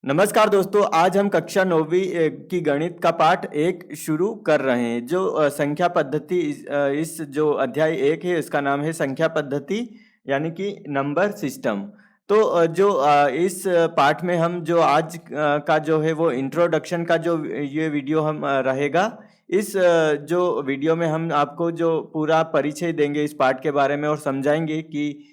नमस्कार दोस्तों, आज हम कक्षा 9वीं की गणित का पाठ 1 शुरू कर रहे हैं। जो संख्या पद्धति इस जो अध्याय 1 है इसका नाम है संख्या पद्धति यानी कि नंबर सिस्टम। तो इस पाठ में हम जो आज का जो है वो इंट्रोडक्शन का जो ये वीडियो हम रहेगा। इस जो वीडियो में हम आपको जो पूरा परिचय देंगे इस पाठ के बारे में और समझाएंगे कि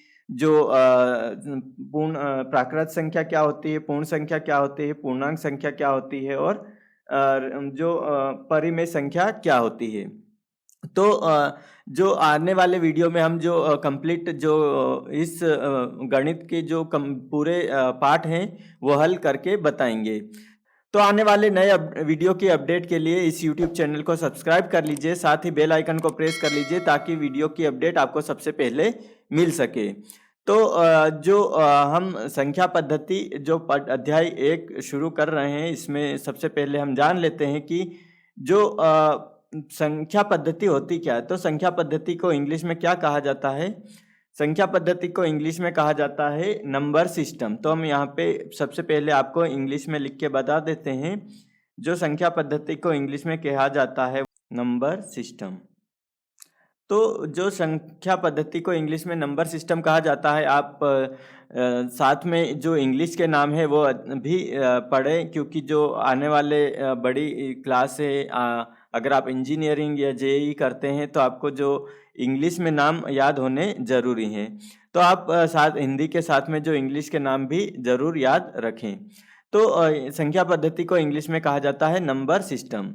प्राकृत संख्या क्या होती है, पूर्ण संख्या क्या होती है, पूर्णांक संख्या क्या होती है और परिमेय संख्या क्या होती है। तो जो आने वाले वीडियो में हम जो कंप्लीट जो इस गणित के जो पूरे पाठ हैं वो हल करके बताएंगे। तो आने वाले नए वीडियो की अपडेट के लिए इस YouTube चैनल को सब्सक्राइब कर लीजिए, साथ ही बेल आइकन को प्रेस कर लीजिए ताकि वीडियो की अपडेट आपको सबसे पहले मिल सके। तो हम संख्या पद्धति जो अध्याय 1 शुरू कर रहे हैं इसमें सबसे पहले हम जान लेते हैं कि जो संख्या पद्धति होती क्या है। तो संख्या पद्धति को इंग्लिश में क्या कहा जाता है? संख्या पद्धति को इंग्लिश में कहा जाता है नंबर सिस्टम। तो हम यहाँ पे सबसे पहले आपको इंग्लिश में लिख के बता देते हैं। जो संख्या पद्धति को इंग्लिश में कहा जाता है नंबर सिस्टम। तो जो संख्या पद्धति को इंग्लिश में नंबर सिस्टम कहा जाता है, आप साथ में जो इंग्लिश के नाम है वो भी पढ़ें, क्योंकि जो आने वाले बड़ी क्लास है, अगर आप इंजीनियरिंग या जेईई करते हैं तो आपको जो इंग्लिश में नाम याद होने ज़रूरी हैं। तो आप साथ हिंदी के साथ में जो इंग्लिश के नाम भी ज़रूर याद रखें। तो संख्या पद्धति को इंग्लिश में कहा जाता है नंबर सिस्टम।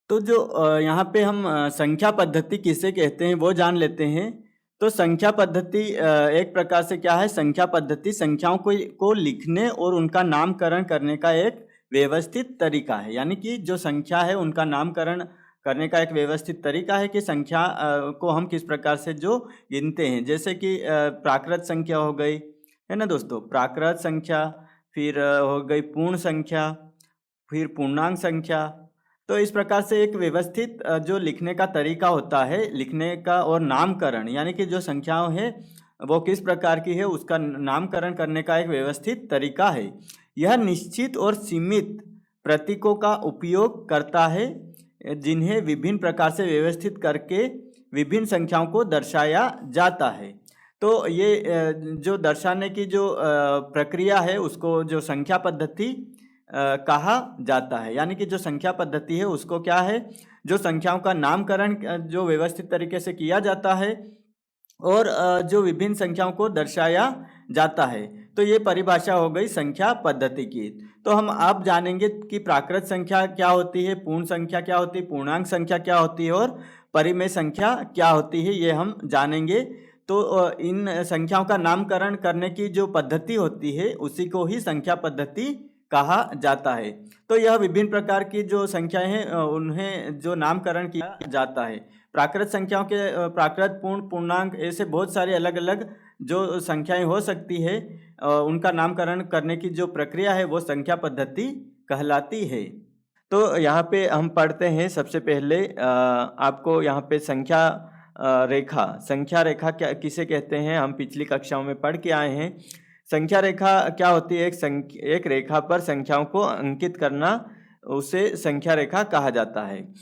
तो जो यहाँ पे हम संख्या पद्धति किसे कहते हैं वो जान लेते हैं। तो संख्या पद्धति एक प्रकार से क्या है? संख्या पद्धति संख्याओं को लिखने और उनका नामकरण करने का एक व्यवस्थित तरीका है। यानी कि जो संख्या है उनका नामकरण करने का एक व्यवस्थित तरीका है कि संख्या को हम किस प्रकार से जो गिनते हैं। जैसे कि प्राकृत संख्या हो गई, है ना दोस्तों, प्राकृत संख्या, फिर हो गई पूर्ण संख्या, फिर पूर्णांक संख्या। तो इस प्रकार से एक व्यवस्थित जो लिखने का तरीका होता है, लिखने का और नामकरण, यानी कि जो संख्याओं है वो किस प्रकार की है उसका नामकरण करने का एक व्यवस्थित तरीका है। यह निश्चित और सीमित प्रतीकों का उपयोग करता है जिन्हें विभिन्न प्रकार से व्यवस्थित करके विभिन्न संख्याओं को दर्शाया जाता है। तो ये जो दर्शाने की जो प्रक्रिया है उसको जो संख्या पद्धति कहा जाता है। यानी कि जो संख्या पद्धति है उसको क्या है? जो संख्याओं का नामकरण जो व्यवस्थित तरीके से किया जाता है और जो विभिन्न संख्याओं को दर्शाया जाता है। तो ये परिभाषा हो गई संख्या पद्धति की। तो हम अब जानेंगे कि प्राकृत संख्या क्या होती है, पूर्ण संख्या क्या होती है, पूर्णांक संख्या क्या होती है और परिमेय संख्या क्या होती है, ये हम जानेंगे। तो इन संख्याओं का नामकरण करने की जो पद्धति होती है उसी को ही संख्या पद्धति कहा जाता है। तो यह विभिन्न प्रकार की जो संख्याएं हैं उन्हें जो नामकरण किया जाता है। प्राकृत संख्याओं के प्राकृत, पूर्ण, पूर्णांक, ऐसे बहुत सारे अलग अलग जो संख्याएं हो सकती है, उनका नामकरण करने की जो प्रक्रिया है वो संख्या पद्धति कहलाती है। तो यहाँ पे हम पढ़ते हैं सबसे पहले आपको यहाँ पे संख्या संख्या रेखा क्या किसे कहते हैं हम पिछली कक्षाओं में पढ़ के आए हैं। संख्या रेखा क्या होती है? एक रेखा पर संख्याओं को अंकित करना, उसे संख्या रेखा कहा जाता है।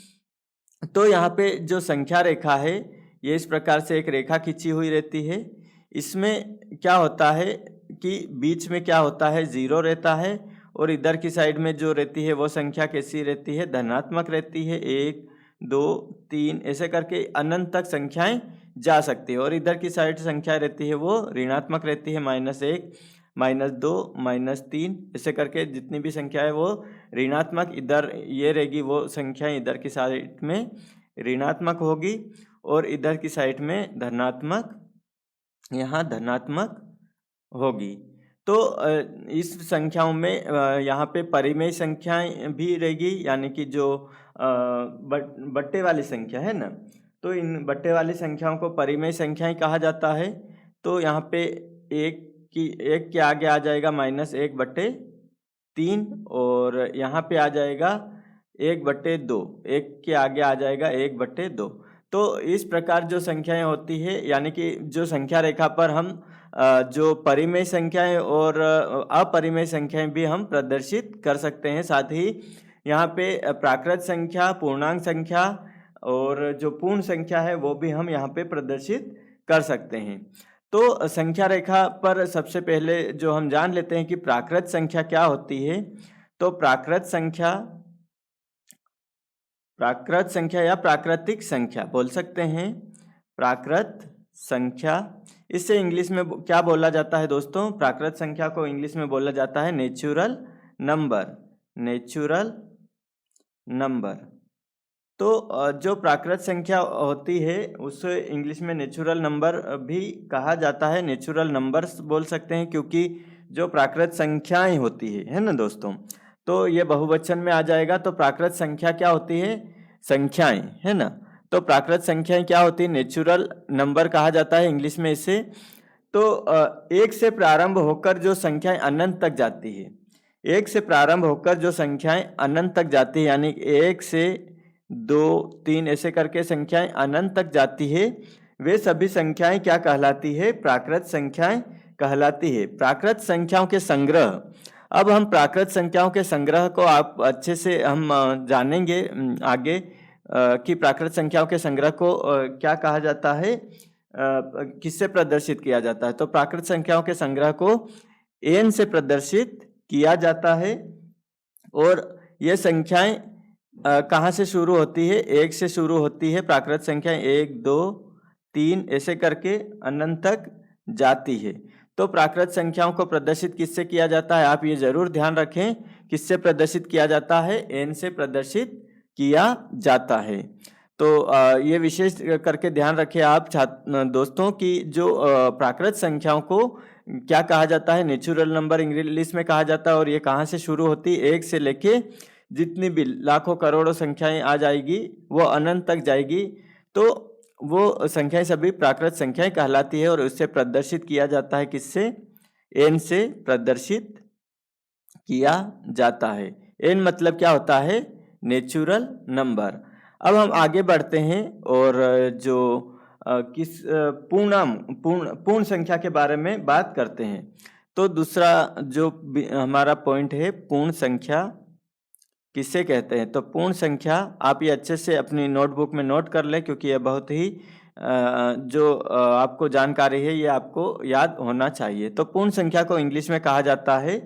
तो यहाँ पे जो संख्या रेखा है ये इस प्रकार से एक रेखा खींची हुई रहती है। इसमें क्या होता है कि बीच में क्या होता है? 0 रहता है और इधर की साइड में जो रहती है वो संख्या कैसी रहती है? धनात्मक रहती है। 1, 2, 3 ऐसे करके अनंत तक संख्याएं जा सकती है। और इधर की साइड संख्या रहती है वो ऋणात्मक रहती है। -1, -2, -3 ऐसे करके जितनी भी संख्या है वो ऋणात्मक, इधर ये रहेगी वो संख्या इधर की साइड में ऋणात्मक होगी और इधर की साइड में धनात्मक, यहाँ धनात्मक होगी। तो इस संख्याओं में यहाँ पे परिमेय संख्याएं भी रहेगी, यानी कि जो बट्टे वाली संख्या है ना, तो इन बट्टे वाली संख्याओं को परिमेय संख्याएं कहा जाता है। तो यहाँ पे एक के आगे आ जाएगा -1/3 और यहाँ पे आ जाएगा 1/2, एक के आगे आ जाएगा 1/2। तो इस प्रकार जो संख्याएं होती है, यानी कि जो संख्या रेखा पर हम जो परिमेय संख्याएं और अपरिमेय संख्याएं भी हम प्रदर्शित कर सकते हैं। साथ ही यहाँ पे प्राकृत संख्या, पूर्णांक संख्या और जो पूर्ण संख्या है वो भी हम यहाँ पे प्रदर्शित कर सकते हैं। तो संख्या रेखा पर सबसे पहले जो हम जान लेते हैं कि प्राकृत संख्या क्या होती है। तो प्राकृत संख्या या प्राकृतिक संख्या बोल सकते हैं, प्राकृत संख्या। इससे इंग्लिश में क्या बोला जाता है दोस्तों? प्राकृत संख्या को इंग्लिश में बोला जाता है नेचुरल नंबर, नेचुरल नंबर। तो जो प्राकृत संख्या होती है उसे इंग्लिश में नेचुरल नंबर भी कहा जाता है, नेचुरल नंबर्स बोल सकते हैं, क्योंकि जो प्राकृत संख्याएं होती है ना दोस्तों, तो ये बहुवचन में आ जाएगा। तो प्राकृत संख्या क्या होती है? संख्याएं, है ना। तो प्राकृत संख्याएं क्या होती है? नेचुरल नंबर कहा जाता है इंग्लिश में इसे। तो एक से प्रारंभ होकर जो संख्याएं अनंत तक जाती है, एक से प्रारंभ होकर जो संख्याएं अनंत तक जाती है, यानी 1 से 2, 3 ऐसे करके संख्याएं अनंत तक जाती है, वे सभी संख्याएं क्या कहलाती है? प्राकृत संख्याएं कहलाती है। प्राकृत संख्याओं के संग्रह। अब हम प्राकृत संख्याओं के संग्रह को आप अच्छे से हम जानेंगे आगे कि प्राकृत संख्याओं के संग्रह को क्या कहा जाता है, किससे प्रदर्शित किया जाता है। तो प्राकृत संख्याओं के संग्रह को n से प्रदर्शित किया जाता है। और ये संख्याएं कहाँ से शुरू होती है? 1 से शुरू होती है प्राकृत संख्याएं, 1, 2, 3 ऐसे करके अनंत तक जाती है। तो प्राकृत संख्याओं को प्रदर्शित किससे किया जाता है? आप ये जरूर ध्यान रखें, किससे प्रदर्शित किया जाता है? n से प्रदर्शित किया जाता है। तो ये विशेष करके ध्यान रखें आप दोस्तों कि जो प्राकृत संख्याओं को क्या कहा जाता है? नेचुरल नंबर इंग्लिश में कहा जाता है। और ये कहाँ से शुरू होती है? 1 से लेके जितनी भी लाखों करोड़ों संख्याएं आ जाएगी वो अनंत तक जाएगी, तो वो संख्याएं सभी प्राकृत संख्याएं कहलाती है। और उससे प्रदर्शित किया जाता है किससे? n से प्रदर्शित किया जाता है। n मतलब क्या होता है? Natural number. अब हम आगे बढ़ते हैं और जो पूर्ण संख्या के बारे में बात करते हैं। तो दूसरा जो हमारा पॉइंट है, पूर्ण संख्या किसे कहते हैं? तो पूर्ण संख्या आप ये अच्छे से अपनी नोटबुक में नोट कर लें, क्योंकि यह बहुत ही जो आपको जानकारी है ये आपको याद होना चाहिए। तो पूर्ण संख्या को इंग्लिश में कहा जाता है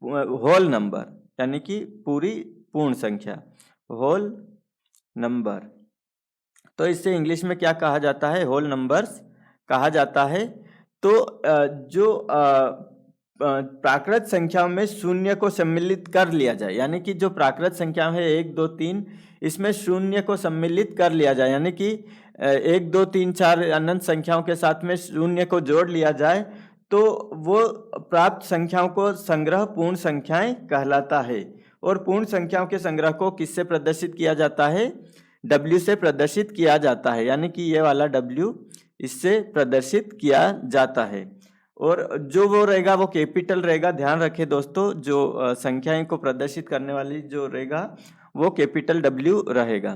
होल नंबर, यानी कि पूरी पूर्ण संख्या, होल नंबर। तो इससे इंग्लिश में क्या कहा जाता है? होल नंबर्स कहा जाता है। तो जो प्राकृत संख्याओं में शून्य को सम्मिलित कर लिया जाए, यानी कि जो प्राकृत संख्या है 1, 2, 3, इसमें शून्य को सम्मिलित कर लिया जाए, यानी कि 1, 2, 3, 4 अनंत संख्याओं के साथ में शून्य को जोड़ लिया जाए, तो वो प्राप्त संख्याओं को संग्रह पूर्ण संख्याएं कहलाता है। और पूर्ण संख्याओं के संग्रह को किससे प्रदर्शित किया जाता है? W से प्रदर्शित किया जाता है, यानी कि ये वाला W इससे प्रदर्शित किया जाता है। और जो वो रहेगा वो कैपिटल रहेगा। ध्यान रखें दोस्तों, जो संख्याएं को प्रदर्शित करने वाली जो रहेगा वो कैपिटल W रहेगा।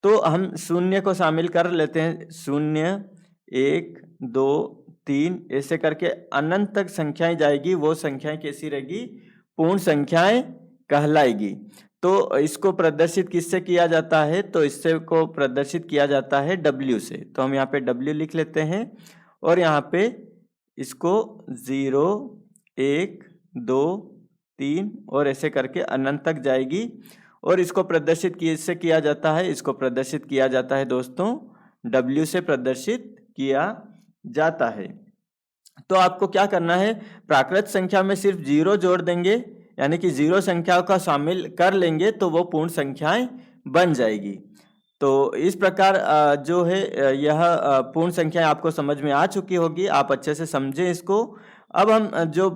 तो हम शून्य को शामिल कर लेते हैं, 0, 1, 2, 3 ऐसे करके अनंत तक संख्याएं जाएगी, वो संख्याएं कैसी रहेगी? पूर्ण संख्याएं कहलाएगी। तो इसको प्रदर्शित किससे किया जाता है? तो इससे को प्रदर्शित किया जाता है W से। तो हम यहाँ पे W लिख लेते हैं और यहाँ पे इसको 0, 1, 2, 3 और ऐसे करके अनंत तक जाएगी। और इसको प्रदर्शित किससे किया जाता है? इसको प्रदर्शित किया जाता है दोस्तों W से प्रदर्शित किया जाता है। तो आपको क्या करना है? प्राकृत संख्या में सिर्फ 0 जोड़ देंगे, यानी कि 0 संख्याओं का शामिल कर लेंगे तो वो पूर्ण संख्याएं बन जाएगी। तो इस प्रकार जो है यह पूर्ण संख्याएं आपको समझ में आ चुकी होगी, आप अच्छे से समझें इसको। अब हम जो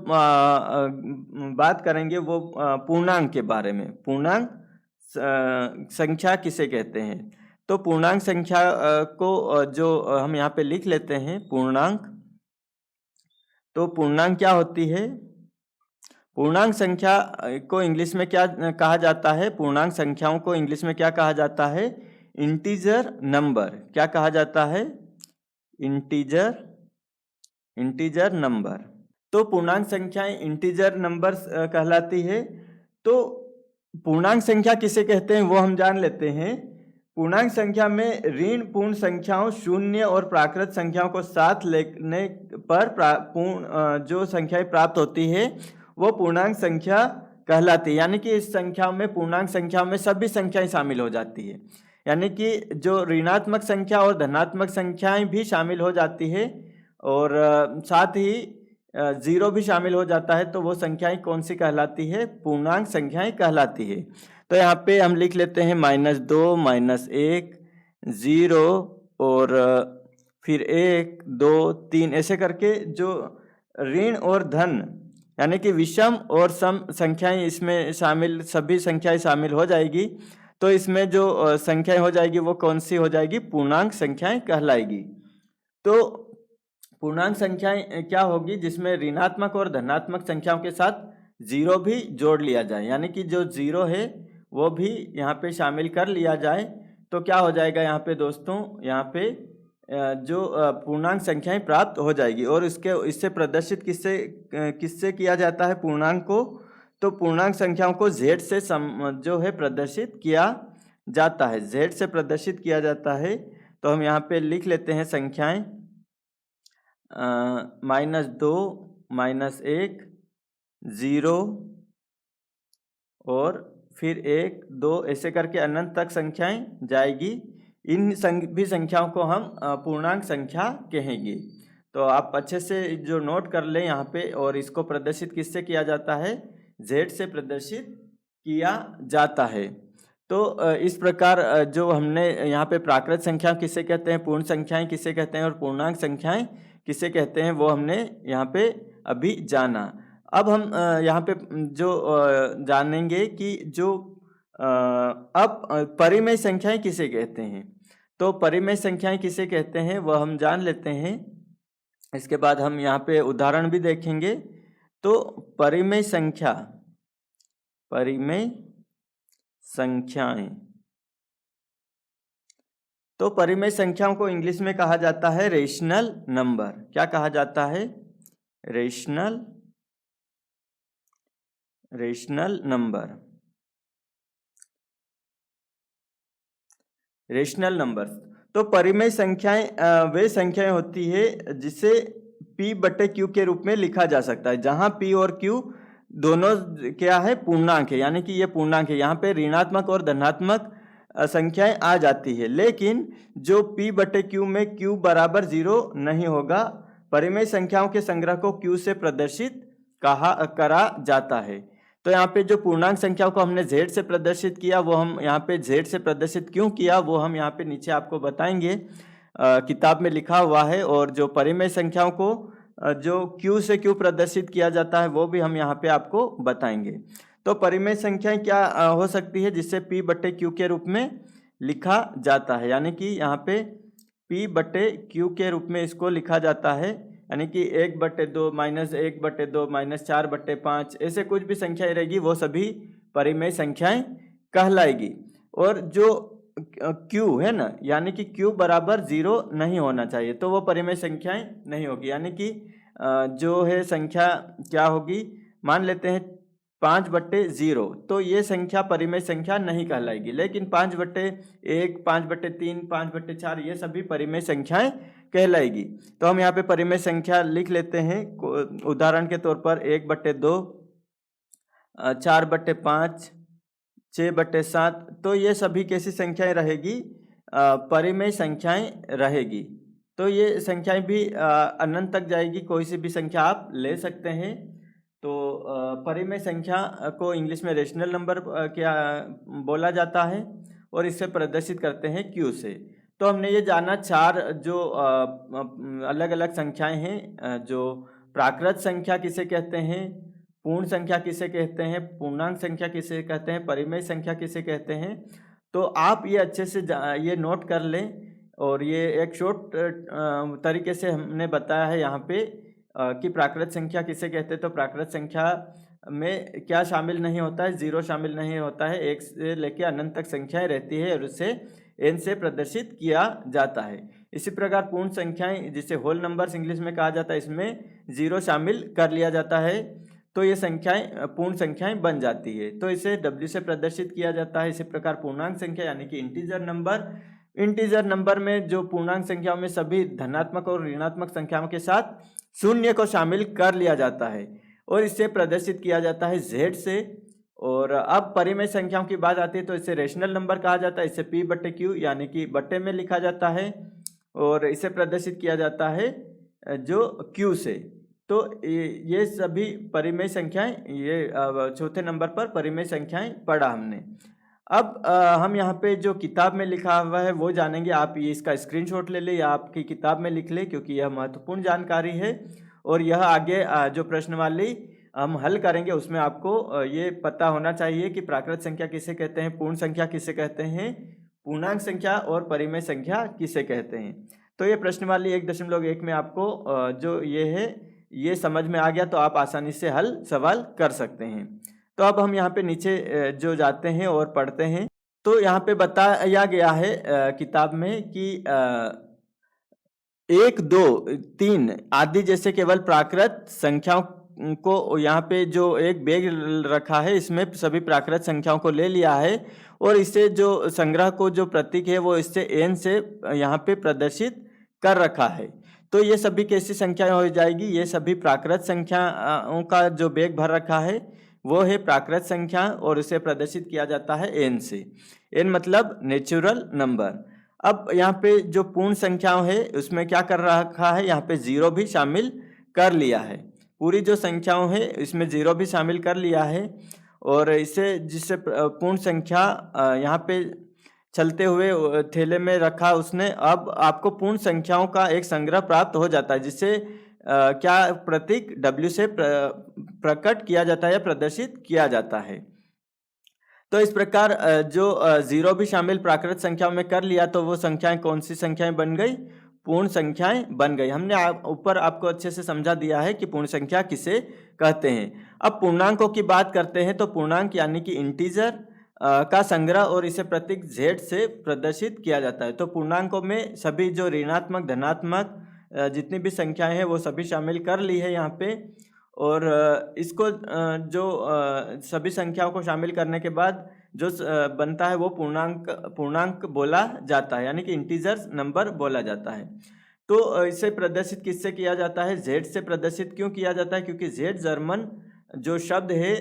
बात करेंगे वो पूर्णांक के बारे में। पूर्णांक संख्या किसे कहते हैं? तो पूर्णांक संख्या को जो हम यहाँ पे लिख लेते हैं पूर्णांक। तो पूर्णांक क्या होती है? पूर्णांक संख्या को इंग्लिश में क्या कहा जाता है? पूर्णांक संख्याओं को इंग्लिश में क्या कहा जाता है? Integer number. क्या कहा जाता है? Integer number. तो पूर्णांक संख्याएं इंटीजर नंबर्स कहलाती है। तो पूर्णांक संख्या किसे कहते हैं वो हम जान लेते हैं। पूर्णांक संख्या में ऋण पूर्ण संख्याओं, शून्य और प्राकृत संख्याओं को साथ लेने पर जो संख्याएं प्राप्त होती है वो पूर्णांक संख्या कहलाती है। यानी कि इस संख्या में, पूर्णांक संख्या में सभी संख्याएं शामिल हो जाती है। यानी कि जो ऋणात्मक संख्या और धनात्मक संख्याएं भी शामिल हो जाती है और साथ ही जीरो भी शामिल हो जाता है। तो वो संख्याएं कौन सी कहलाती है? पूर्णांक संख्याएं कहलाती है। तो यहाँ पे हम लिख लेते हैं -2, -1, 0 और फिर 1, 2, 3 ऐसे करके जो ऋण और धन यानी कि विषम और सम संख्याएं इसमें शामिल, सभी संख्याएं शामिल हो जाएगी। तो इसमें जो संख्याएं हो जाएगी वो कौन सी हो जाएगी? पूर्णांक संख्याएं कहलाएगी। तो पूर्णांक संख्याएं क्या होगी? जिसमें ऋणात्मक और धनात्मक संख्याओं के साथ जीरो भी जोड़ लिया जाए, यानी कि जो जीरो है वो भी यहाँ पे शामिल कर लिया जाए। तो क्या हो जाएगा यहाँ पे दोस्तों? यहाँ पे जो पूर्णांक संख्याएं प्राप्त हो जाएगी। और इससे प्रदर्शित किससे किया जाता है पूर्णांक को? तो पूर्णांक संख्याओं को z से जो है प्रदर्शित किया जाता है, z से प्रदर्शित किया जाता है। तो हम यहाँ पे लिख लेते हैं संख्याएं -2, -1, 0 और फिर 1, 2 ऐसे करके अनंत तक संख्याएं जाएगी। इन भी संख्याओं को हम पूर्णांक संख्या कहेंगे। तो आप अच्छे से जो नोट कर लें यहाँ पे। और इसको प्रदर्शित किससे किया जाता है? z से प्रदर्शित किया जाता है। तो इस प्रकार जो हमने यहाँ पे प्राकृत संख्या किसे कहते हैं, पूर्ण संख्याएं किसे कहते हैं और पूर्णांक संख्याएं किसे कहते हैं वो हमने यहाँ पे अभी जाना। अब हम यहाँ पे जो जानेंगे कि जो अब परिमेय संख्याएं किसे कहते हैं। तो परिमेय संख्याएं किसे कहते हैं वह हम जान लेते हैं। इसके बाद हम यहाँ पे उदाहरण भी देखेंगे। तो परिमेय संख्याएं, तो परिमेय संख्याओं को इंग्लिश में कहा जाता है रेशनल नंबर। क्या कहा जाता है? Rational number. Rational number. तो परिमेय संख्याएं वे संख्याएं होती है जिसे p/q के रूप में लिखा जा सकता है, जहां p और q दोनों क्या है? पूर्णांक है। यानी कि ये पूर्णांक है। यहाँ पे ऋणात्मक और धनात्मक संख्याएं आ जाती है, लेकिन जो p/q में q बराबर 0 नहीं होगा। परिमेय संख्याओं के संग्रह को q से प्रदर्शित करा जाता है। तो यहाँ पे जो पूर्णांक संख्याओं को हमने z से प्रदर्शित किया, वो हम यहाँ पे z से प्रदर्शित क्यों किया वो हम यहाँ पे नीचे आपको बताएंगे। किताब में लिखा हुआ है। और जो परिमेय संख्याओं को जो q से क्यों प्रदर्शित किया जाता है वो भी हम यहाँ पे आपको बताएंगे। तो परिमेय संख्याएं क्या हो सकती है जिससे p/q के रूप में लिखा जाता है। यानी कि यहाँ पे p/q के रूप में इसको लिखा जाता है। यानी कि 1/2, -1/2, -4/5 ऐसे कुछ भी संख्याएं रहेगी वो सभी परिमेय संख्याएं कहलाएगी। और जो q है ना, यानी कि q बराबर 0 नहीं होना चाहिए, तो वो परिमेय संख्याएं नहीं होगी। यानी कि जो है संख्या क्या होगी? मान लेते हैं 5/0, तो ये संख्या परिमेय संख्या नहीं कहलाएगी। लेकिन 5/1, 5/3, 5/4 ये सभी परिमेय संख्याएं कहलाएगी। तो हम यहाँ पे परिमेय संख्या लिख लेते हैं। उदाहरण के तौर पर 1/2, 4/5, 6/7। तो ये सभी कैसी संख्याएं रहेगी? परिमेय संख्याएं रहेगी। तो ये संख्याएं भी अनंत तक जाएगी, कोई सी भी संख्या आप ले सकते हैं। तो परिमेय संख्या को इंग्लिश में रेशनल नंबर क्या बोला जाता है और इसे प्रदर्शित करते हैं q से। तो हमने ये जाना 4 जो अलग अलग संख्याएं हैं। जो प्राकृत संख्या किसे कहते हैं, पूर्ण संख्या किसे कहते हैं, पूर्णांक संख्या किसे कहते हैं, परिमेय संख्या किसे कहते हैं। तो आप ये अच्छे से ये नोट कर लें। और ये एक शॉर्ट तरीके से हमने बताया है यहाँ पे कि प्राकृत संख्या किसे कहते हैं। तो प्राकृत संख्या में क्या शामिल नहीं होता है? 0 शामिल नहीं होता है। 1 से लेकर अनंत तक संख्याएं रहती है और उसे n से प्रदर्शित किया जाता है। इसी प्रकार पूर्ण संख्याएं जिसे होल नंबर्स इंग्लिश में कहा जाता है, इसमें 0 शामिल कर लिया जाता है तो ये संख्याएं पूर्ण संख्याएं बन जाती है, तो इसे w से प्रदर्शित किया जाता है। इसी प्रकार पूर्णांक संख्या यानी कि इंटीजर नंबर में जो पूर्णांक संख्याओं में सभी धनात्मक और ऋणात्मक संख्याओं के साथ शून्य को शामिल कर लिया जाता है और इसे प्रदर्शित किया जाता है z से। और अब परिमेय संख्याओं की बात आती है तो इसे रेशनल नंबर कहा जाता है। इसे p/q यानी कि बट्टे में लिखा जाता है और इसे प्रदर्शित किया जाता है जो q से। तो ये सभी परिमेय संख्याएं, ये चौथे नंबर पर परिमेय संख्याएं पढ़ा हमने। अब हम यहाँ पे जो किताब में लिखा हुआ है वो जानेंगे। आप ये इसका स्क्रीनशॉट ले लें या आपकी किताब में लिख लें क्योंकि यह महत्वपूर्ण जानकारी है और यह आगे जो प्रश्नवाली हम हल करेंगे उसमें आपको ये पता होना चाहिए कि प्राकृत संख्या किसे कहते हैं, पूर्ण संख्या किसे कहते हैं, पूर्णांक संख्या और परिमेय संख्या किसे कहते हैं। तो ये प्रश्नवाली 1.1 में आपको जो ये है ये समझ में आ गया तो आप आसानी से हल सवाल कर सकते हैं। तो अब हम यहाँ पे नीचे जो जाते हैं और पढ़ते हैं तो यहाँ पे बताया गया है किताब में कि 1, 2, 3 आदि जैसे केवल प्राकृत संख्याओं को यहाँ पे जो एक बैग रखा है इसमें सभी प्राकृत संख्याओं को ले लिया है और इसे जो संग्रह को जो प्रतीक है वो इससे n से यहाँ पे प्रदर्शित कर रखा है। तो ये सभी कैसी संख्याएं हो जाएगी, ये सभी प्राकृत संख्याओं का जो बैग भर रखा है वो है प्राकृत संख्या और इसे प्रदर्शित किया जाता है n से। n मतलब नेचुरल नंबर। अब यहाँ पे जो पूर्ण संख्याओं है उसमें क्या कर रखा है, यहाँ पे 0 भी शामिल कर लिया है। पूरी जो संख्याओं है इसमें 0 भी शामिल कर लिया है और इसे जिससे पूर्ण संख्या यहाँ पे चलते हुए थैले में रखा उसने। अब आपको पूर्ण संख्याओं का एक संग्रह प्राप्त हो जाता है जिससे क्या प्रतीक w से प्रकट किया जाता है या प्रदर्शित किया जाता है। तो इस प्रकार जो 0 भी शामिल प्राकृत संख्याओं में कर लिया तो वो संख्याएं कौन सी संख्याएं बन गई, पूर्ण संख्याएं बन गई। हमने ऊपर आपको अच्छे से समझा दिया है कि पूर्ण संख्या किसे कहते हैं। अब पूर्णांकों की बात करते हैं तो पूर्णांक यानी कि इंटीजर का संग्रह और इसे प्रतीक z से प्रदर्शित किया जाता है। तो पूर्णांकों में सभी जो ऋणात्मक धनात्मक जितनी भी संख्याएं हैं वो सभी शामिल कर ली है यहाँ पे और इसको जो सभी संख्याओं को शामिल करने के बाद जो बनता है वो पूर्णांक बोला जाता है यानी कि इंटीजर नंबर बोला जाता है। तो इसे प्रदर्शित किससे किया जाता है, z से प्रदर्शित क्यों किया जाता है, क्योंकि z जर्मन जो शब्द है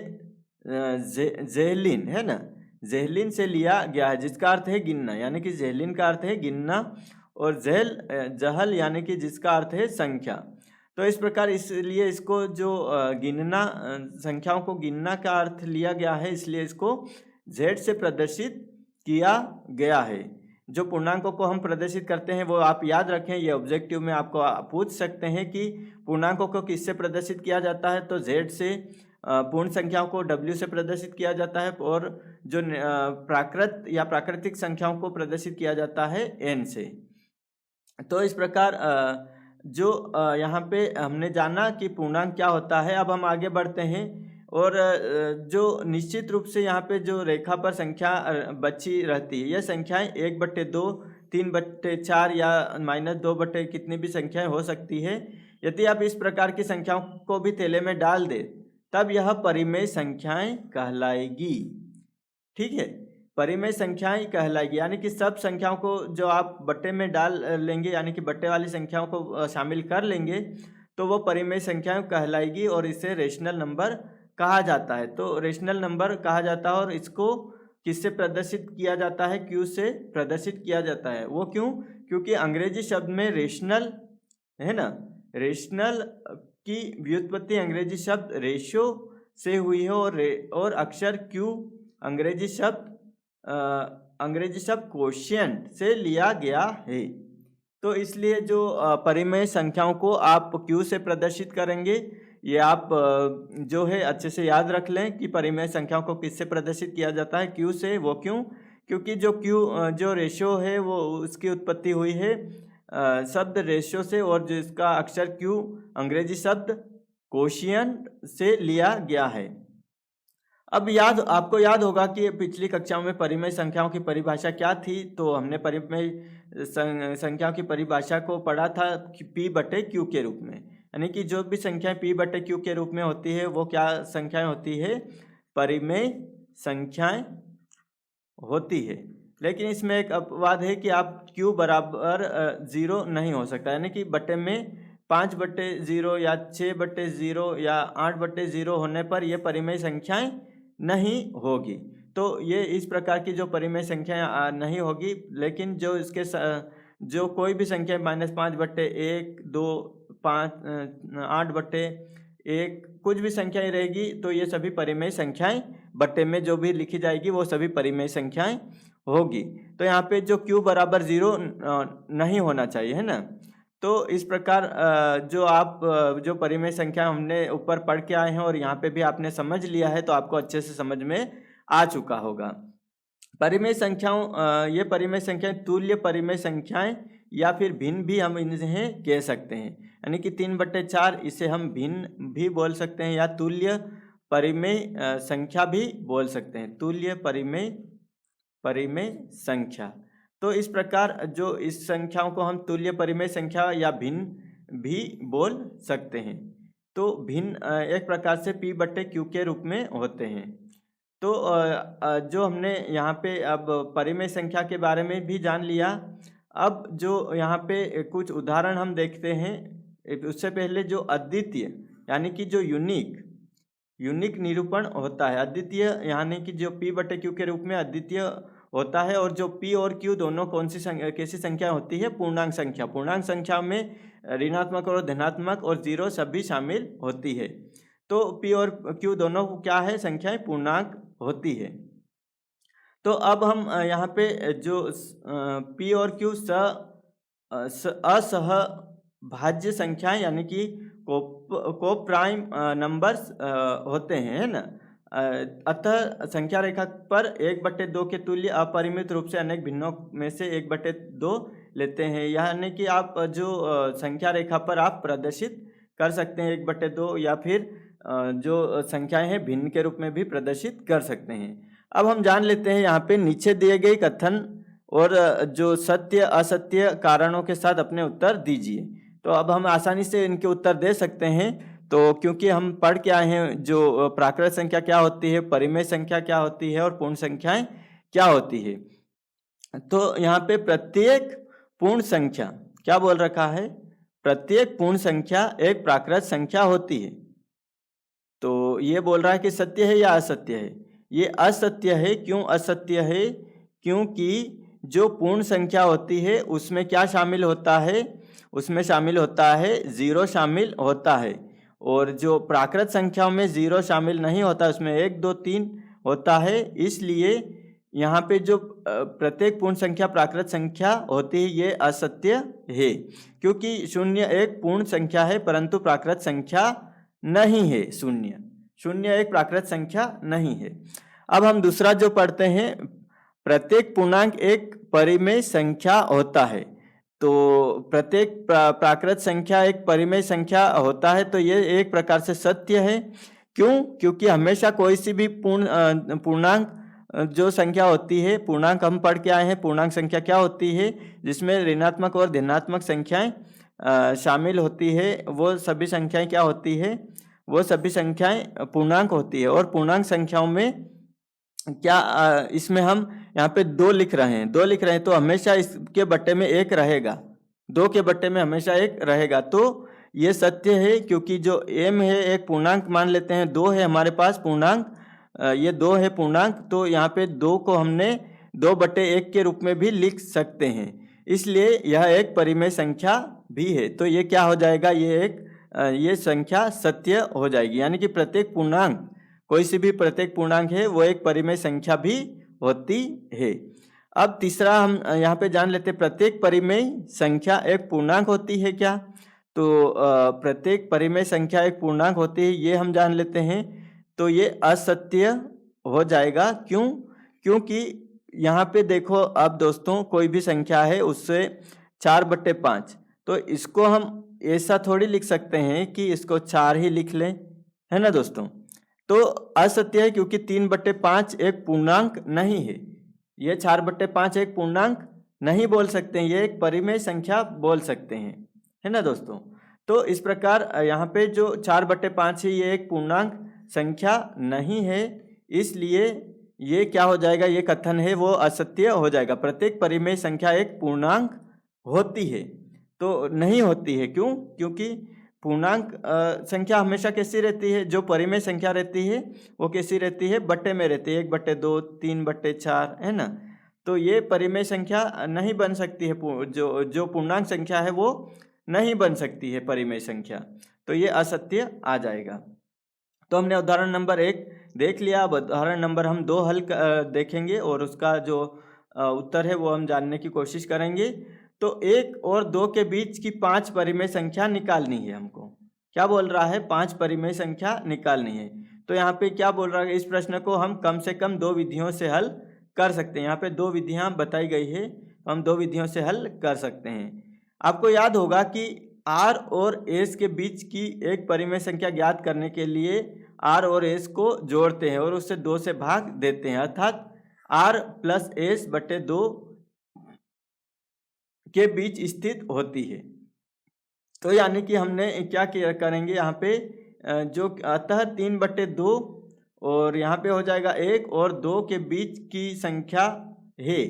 ज़ेहलिन है ना, ज़ेहलिन से लिया गया है जिसका अर्थ है गिनना, यानी कि ज़ेहलिन का अर्थ है गिनना और जहल यानी कि जिसका अर्थ है संख्या। तो इस प्रकार इसलिए इसको जो गिनना, संख्याओं को गिनना का अर्थ लिया गया है, इसलिए इसको z से प्रदर्शित किया गया है। जो पूर्णांकों को हम प्रदर्शित करते हैं वो आप याद रखें, ये ऑब्जेक्टिव में आपको पूछ सकते हैं कि पूर्णांकों को किससे प्रदर्शित किया जाता है, तो z से, पूर्ण संख्याओं को w से प्रदर्शित किया जाता है और जो प्राकृत या प्राकृतिक संख्याओं को प्रदर्शित किया जाता है n से। तो इस प्रकार जो यहाँ पे हमने जाना कि पूर्णांक क्या होता है। अब हम आगे बढ़ते हैं और जो निश्चित रूप से यहाँ पे जो रेखा पर संख्या बची रहती है, यह संख्याएं 1/2, 3/4 या -2 कितनी भी संख्याएं हो सकती है। यदि आप इस प्रकार की संख्याओं को भी थैले में डाल दे तब यह परिमेय संख्याएं कहलाएगी। ठीक है, परिमेय संख्याएं कहलाएगी, यानी कि सब संख्याओं को जो आप बट्टे में डाल लेंगे यानी कि बट्टे वाली संख्याओं को शामिल कर लेंगे तो वो परिमेय संख्याएं कहलाएगी और इसे रेशनल नंबर कहा जाता है। तो रेशनल नंबर कहा जाता है और इसको किससे प्रदर्शित किया जाता है, क्यू से प्रदर्शित किया जाता है। वो क्यों, क्योंकि अंग्रेजी शब्द में रेशनल है ना, रेशनल की व्युत्पत्ति अंग्रेजी शब्द रेशियो से हुई है और अक्षर क्यू अंग्रेजी शब्द कोशिएंट से लिया गया है। तो इसलिए जो परिमेय संख्याओं को आप क्यू से प्रदर्शित करेंगे, ये आप जो है अच्छे से याद रख लें कि परिमेय संख्याओं को किससे प्रदर्शित किया जाता है, क्यू से। वो क्यों, क्योंकि जो रेशियो है वो उसकी उत्पत्ति हुई है शब्द रेशियो से और जिसका अक्षर क्यू अंग्रेजी शब्द कोशिएंट से लिया गया है। अब आपको याद होगा कि पिछली कक्षाओं में परिमेय संख्याओं की परिभाषा क्या थी। तो हमने परिमेय संख्याओं की परिभाषा को पढ़ा था P बटे Q के रूप में, यानी कि जो भी संख्याएं P बटे Q के रूप में होती है वो क्या संख्याएं होती है, परिमेय संख्याएं होती है। लेकिन इसमें एक अपवाद है कि आप Q बराबर 0 नहीं हो सकता, यानी कि बटे में 5/0 या 6/0 या 8/0 होने पर यह परिमेय संख्याएं नहीं होगी। तो ये इस प्रकार की जो परिमेय संख्याएं नहीं होगी, लेकिन जो इसके जो कोई भी संख्या -5/1, 2, 5, 8/1 कुछ भी संख्याएं रहेगी तो ये सभी परिमेय संख्याएं बट्टे में जो भी लिखी जाएगी वो सभी परिमेय संख्याएं होगी। तो यहाँ पे जो Q बराबर 0 नहीं होना चाहिए, है ना। तो इस प्रकार जो परिमेय संख्या हमने ऊपर पढ़ के आए हैं और यहाँ पे भी आपने समझ लिया है तो आपको अच्छे से समझ में आ चुका होगा। परिमेय संख्याओं ये परिमेय संख्याएं तुल्य परिमेय संख्याएं या फिर भिन्न भी हम इन्हें कह सकते हैं, यानी कि 3/4 इसे हम भिन्न भी बोल सकते हैं या तुल्य परिमेय संख्या भी बोल सकते हैं, तुल्य परिमेय संख्या। तो इस प्रकार जो इस संख्याओं को हम तुल्य परिमेय संख्या या भिन्न भी बोल सकते हैं। तो भिन्न एक प्रकार से P बटे Q के रूप में होते हैं। तो जो हमने यहाँ पे अब परिमेय संख्या के बारे में भी जान लिया, अब जो यहाँ पे कुछ उदाहरण हम देखते हैं। उससे पहले जो अद्वितीय यानी कि जो यूनिक निरूपण होता है, अद्वितीय यानी कि जो P बटे Q के रूप में अद्वितीय होता है, और जो P और Q दोनों कैसी संख्या होती है, पूर्णांक संख्या। पूर्णांक संख्या में ऋणात्मक और धनात्मक और 0 सभी शामिल होती है। तो P और Q दोनों क्या है, संख्याएं पूर्णांक होती है। तो अब हम यहाँ पे जो P और Q असहभाज्य संख्याएं यानी कि को प्राइम नंबर्स होते हैं, है ना। अतः संख्या रेखा पर 1/2 के तुल्य अपरिमित रूप से अनेक भिन्नों में से 1/2 लेते हैं, यानी कि आप जो संख्या रेखा पर आप प्रदर्शित कर सकते हैं 1/2, या फिर जो संख्याएं हैं भिन्न के रूप में भी प्रदर्शित कर सकते हैं। अब हम जान लेते हैं यहाँ पे नीचे दिए गए कथन और जो सत्य असत्य कारणों के साथ अपने उत्तर दीजिए। तो अब हम आसानी से इनके उत्तर दे सकते हैं। तो क्योंकि हम पढ़ के आए हैं जो प्राकृत संख्या क्या होती है, परिमेय संख्या क्या होती है और पूर्ण संख्याएं क्या होती है। तो यहाँ पे प्रत्येक पूर्ण संख्या क्या बोल रखा है, प्रत्येक पूर्ण संख्या एक प्राकृत संख्या होती है। तो ये बोल रहा है कि सत्य है या असत्य है। ये असत्य है। क्यों असत्य है? क्योंकि जो पूर्ण संख्या होती है उसमें क्या शामिल होता है, उसमें शामिल होता है 0 शामिल होता है, और जो प्राकृत संख्याओं में 0 शामिल नहीं होता, उसमें 1, 2, 3 होता है। इसलिए यहाँ पे जो प्रत्येक पूर्ण संख्या प्राकृत संख्या होती है ये असत्य है, क्योंकि 0 एक पूर्ण संख्या है परंतु प्राकृत संख्या नहीं है। 0 एक प्राकृत संख्या नहीं है। अब हम दूसरा जो पढ़ते हैं, प्रत्येक पूर्णांक एक परिमेय संख्या होता है। तो प्रत्येक प्राकृत संख्या एक परिमेय संख्या होता है, तो ये एक प्रकार से सत्य है। क्यों? क्योंकि हमेशा कोई सी भी पूर्णांक जो संख्या होती है, पूर्णांक हम पढ़ के आए हैं, पूर्णांक संख्या क्या होती है, जिसमें ऋणात्मक और धनात्मक संख्याएं शामिल होती है, वो सभी संख्याएं क्या होती है, वो सभी संख्याएं पूर्णांक होती है। और पूर्णांक संख्याओं में क्या इसमें हम यहाँ पे 2 लिख रहे हैं, तो हमेशा इसके बट्टे में 1 रहेगा, 2 के बट्टे में हमेशा 1 रहेगा। तो ये सत्य है, क्योंकि जो m है एक पूर्णांक मान लेते हैं, 2 है हमारे पास पूर्णांक, ये 2 है पूर्णांक, तो यहाँ पे 2 को हमने 2/1 के रूप में भी लिख सकते हैं, इसलिए यह एक परिमेय संख्या भी है। तो ये क्या हो जाएगा, ये संख्या सत्य हो जाएगी, यानी कि प्रत्येक पूर्णांक, कोई सी भी प्रत्येक पूर्णांक है वो एक परिमेय संख्या भी होती है। अब तीसरा हम यहाँ पे जान लेते हैं, प्रत्येक परिमेय संख्या एक पूर्णांक होती है क्या। तो प्रत्येक परिमेय संख्या एक पूर्णांक होती है, ये हम जान लेते हैं। तो ये असत्य हो जाएगा। क्यों? क्योंकि यहाँ पे देखो, अब दोस्तों कोई भी संख्या है उससे 4/5, तो इसको हम ऐसा थोड़ी लिख सकते हैं कि इसको 4 ही लिख लें, है ना दोस्तों। तो असत्य है क्योंकि 3/5 एक पूर्णांक नहीं है। ये 4/5 एक पूर्णांक नहीं बोल सकते हैं, ये एक परिमेय संख्या बोल सकते हैं, है ना दोस्तों। तो इस प्रकार यहाँ पे जो 4/5 है ये एक पूर्णांक संख्या नहीं है, इसलिए ये क्या हो जाएगा, ये कथन है वो असत्य हो जाएगा। प्रत्येक परिमेय संख्या एक पूर्णांक होती है, तो नहीं होती है। क्यों? क्योंकि पूर्णांक संख्या हमेशा कैसी रहती है, जो परिमेय संख्या रहती है वो कैसी रहती है, बट्टे में रहती है, 1/2, 3/4, है ना। तो ये परिमेय संख्या नहीं बन सकती है, जो पूर्णांक संख्या है वो नहीं बन सकती है परिमेय संख्या, तो ये असत्य आ जाएगा। तो हमने उदाहरण नंबर 1 देख लिया। अब उदाहरण नंबर हम 2 देखेंगे और उसका जो उत्तर है वो हम जानने की कोशिश करेंगे। तो 1 और 2 के बीच की 5 परिमेय संख्या निकालनी है हमको। क्या बोल रहा है, 5 परिमेय संख्या निकालनी है। तो यहाँ पे क्या बोल रहा है, इस प्रश्न को हम कम से कम 2 विधियों से हल कर सकते हैं। यहाँ पे 2 विधियाँ बताई गई है, तो हम 2 विधियों से हल कर सकते हैं। आपको याद होगा कि R और S के बीच की एक परिमेय संख्या ज्ञात करने के लिए R और S को जोड़ते हैं और उससे 2 से भाग देते हैं, अर्थात R प्लस S बटे 2 के बीच स्थित होती है। तो यानी कि हमने क्या करेंगे यहाँ पे, जो अतः 3/2 और यहाँ पे हो जाएगा 1 और 2 के बीच की संख्या है,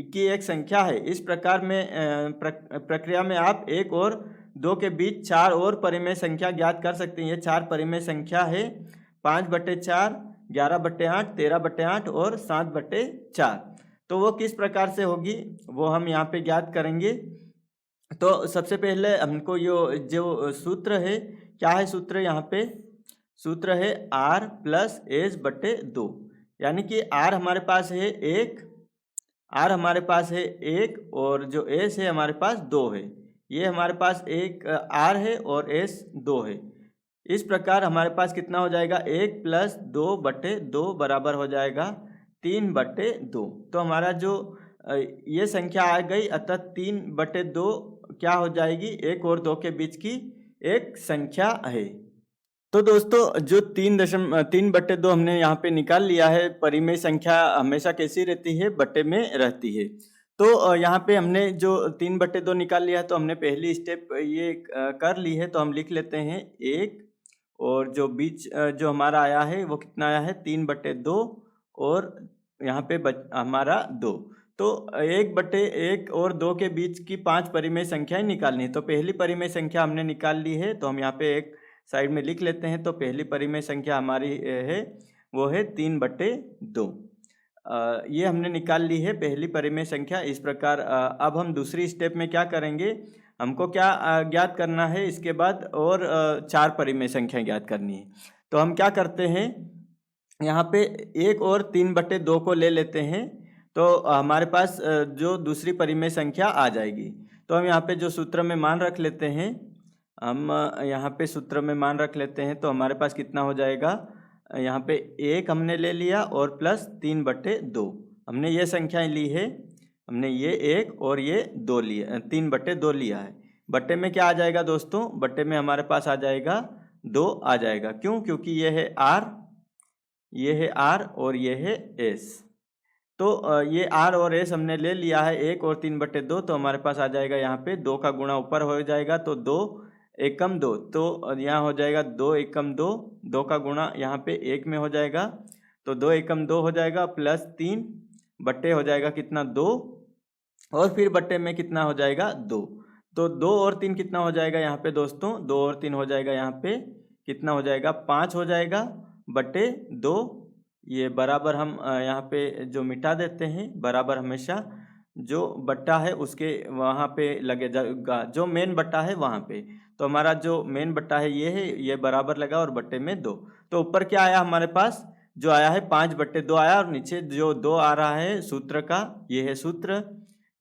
की एक संख्या है। इस प्रकार में प्रक्रिया में आप 1 और 2 के बीच 4 और परिमेय संख्या ज्ञात कर सकते हैं। ये 4 परिमेय संख्या है, 5/4, 11/8, 13/8 और 7/4। तो वो किस प्रकार से होगी वो हम यहाँ पे ज्ञात करेंगे। तो सबसे पहले हमको जो सूत्र है, क्या है सूत्र, यहाँ पे सूत्र है R प्लस S बटे 2, यानी कि R हमारे पास है 1, R हमारे पास है 1 और जो S है हमारे पास 2 है। ये हमारे पास एक R है और S 2 है। इस प्रकार हमारे पास कितना हो जाएगा, 1 प्लस 2/2 बराबर हो जाएगा 3/2। तो हमारा जो ये संख्या आ गई, अतः 3/2 क्या हो जाएगी, 1 और 2 के बीच की एक संख्या है। तो दोस्तों जो 3/2 हमने यहाँ पे निकाल लिया है, परिमेय संख्या हमेशा कैसी रहती है, बट्टे में रहती है। तो यहाँ पे हमने जो 3/2 निकाल लिया है, तो हमने पहली स्टेप ये कर ली है, तो हम लिख लेते हैं 1 और जो बीच जो हमारा आया है वो कितना आया है, 3/2 और यहाँ पे हमारा 2। तो 1/1 और 2 के बीच की 5 परिमेय संख्याएं निकालनी है। तो पहली परिमेय संख्या हमने निकाल ली है, तो हम यहाँ पे एक साइड में लिख लेते हैं। तो पहली परिमेय संख्या हमारी है वो है 3/2। ये हमने निकाल ली है पहली परिमेय संख्या। इस प्रकार अब हम दूसरी स्टेप में क्या करेंगे, हमको क्या ज्ञात करना है, इसके बाद और 4 परिमेय संख्या ज्ञात करनी है। तो हम क्या करते हैं, यहाँ पे 1 और 3/2 को ले लेते हैं, तो हमारे पास जो दूसरी परिमेय संख्या आ जाएगी। तो हम यहाँ पे जो सूत्र में मान रख लेते हैं, हम यहाँ पे सूत्र में मान रख लेते हैं, तो हमारे पास कितना हो जाएगा, यहाँ पे 1 हमने ले लिया और प्लस 3/2 हमने ये संख्याएं ली है, हमने ये 1 और ये 2 लिया, 3/2 लिया है। बट्टे में क्या आ जाएगा दोस्तों, बट्टे में हमारे पास आ जाएगा 2 आ जाएगा। क्यों? क्योंकि ये है R, ये है R और ये है S। तो ये R और S हमने ले लिया है 1 और 3/2, तो हमारे पास आ जाएगा यहाँ पे 2 का गुणा ऊपर हो जाएगा, तो 2 एकम 2, तो यहाँ हो जाएगा 2 एकम 2, 2 का गुणा यहाँ पे 1 में हो जाएगा, तो 2 एकम 2 हो जाएगा, प्लस 3 बट्टे हो जाएगा कितना 2, और फिर बट्टे में कितना हो जाएगा 2। तो 2 और 3 कितना हो जाएगा यहाँ पे दोस्तों, 2 और 3 हो जाएगा यहाँ पे कितना हो जाएगा 5 हो जाएगा, बट्टे 2। ये बराबर हम यहाँ पे जो मिटा देते हैं, बराबर हमेशा जो बट्टा है उसके वहाँ पे लगेगा, जो मेन बट्टा है वहाँ पे। तो हमारा जो मेन बट्टा है ये है, ये बराबर लगा और बट्टे में 2। तो ऊपर क्या आया हमारे पास, जो आया है 5/2 आया, और नीचे जो 2 आ रहा है सूत्र का, ये है सूत्र,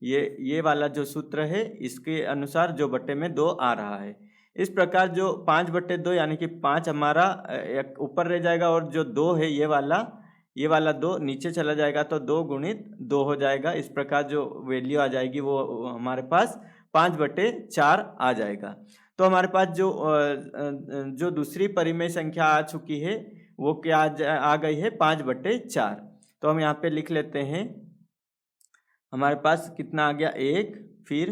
ये वाला जो सूत्र है इसके अनुसार जो बट्टे में 2 आ रहा है। इस प्रकार जो 5/2 यानी कि 5 हमारा ऊपर रह जाएगा, और जो 2 है ये वाला 2 नीचे चला जाएगा, तो 2 गुणित 2 हो जाएगा। इस प्रकार जो वैल्यू आ जाएगी वो हमारे पास 5/4 आ जाएगा। तो हमारे पास जो दूसरी परिमेय संख्या आ चुकी है वो क्या आ गई है 5/4। तो हम यहाँ पे लिख लेते हैं, हमारे पास कितना आ गया 1, फिर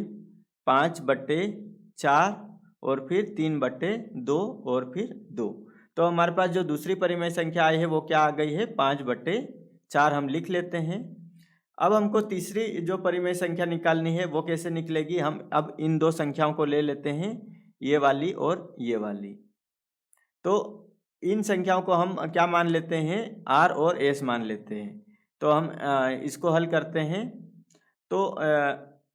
5/4 और फिर 3/2 और फिर 2। तो हमारे पास जो दूसरी परिमेय संख्या आई है वो क्या आ गई है 5/4, हम लिख लेते हैं। अब हमको तीसरी जो परिमेय संख्या निकालनी है वो कैसे निकलेगी, हम अब इन दो संख्याओं को ले लेते हैं, ये वाली और ये वाली। तो इन संख्याओं को हम क्या मान लेते हैं, R और S मान लेते हैं। तो हम इसको हल करते हैं। तो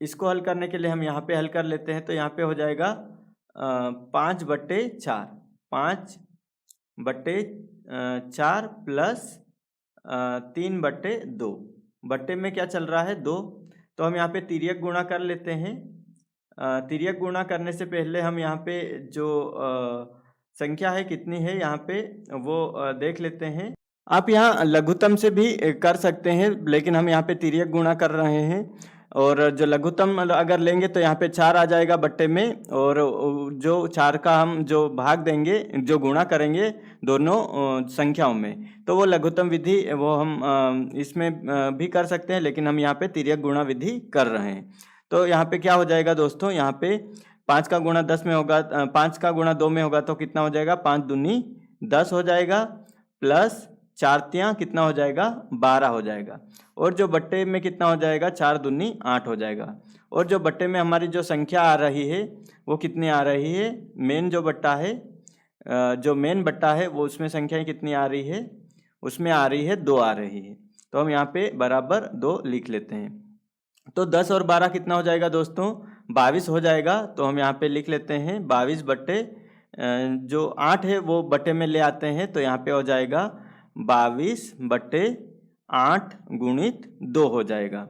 इसको हल करने के लिए हम यहाँ पे हल कर लेते हैं। तो यहाँ पे हो जाएगा 5/4, 5/4 प्लस 3/2, बट्टे में क्या चल रहा है 2। तो हम यहाँ पे तिर्यक गुणा कर लेते हैं। तिर्यक गुणा करने से पहले हम यहाँ पे जो संख्या है कितनी है यहाँ पे वो देख लेते हैं। आप यहाँ लघुत्तम से भी कर सकते हैं, लेकिन हम यहाँ पे तिर्यक गुणा कर रहे हैं। और जो लघुत्तम अगर लेंगे तो यहाँ पे 4 आ जाएगा बट्टे में, और जो 4 का हम जो भाग देंगे, जो गुणा करेंगे दोनों संख्याओं में, तो वो लघुत्तम विधि वो हम इसमें भी कर सकते हैं, लेकिन हम यहाँ पे तिर्यक गुणा विधि कर रहे हैं। तो यहाँ पे क्या हो जाएगा दोस्तों, यहाँ पे 5 का गुणा 10 में होगा, 5 का गुणा 2 में होगा तो कितना हो जाएगा 5 दूनी 10 हो जाएगा, प्लस 4 तियाँ कितना हो जाएगा 12 हो जाएगा, और जो बट्टे में कितना हो जाएगा 4 दूनी 8 हो जाएगा। और जो बट्टे में हमारी जो संख्या आ रही है वो कितनी आ रही है, मेन जो बट्टा है, जो मेन बट्टा है वो उसमें संख्याएं कितनी आ रही है, उसमें आ रही है 2 आ रही है। तो हम यहाँ पे बराबर 2 लिख लेते हैं। तो 10 और 12 कितना हो जाएगा दोस्तों 22 हो जाएगा। तो हम यहाँ पे लिख लेते हैं 22 बट्टे जो 8 है वो बट्टे में ले आते हैं, तो यहाँ पे हो जाएगा 22/8 गुणित 2 हो जाएगा।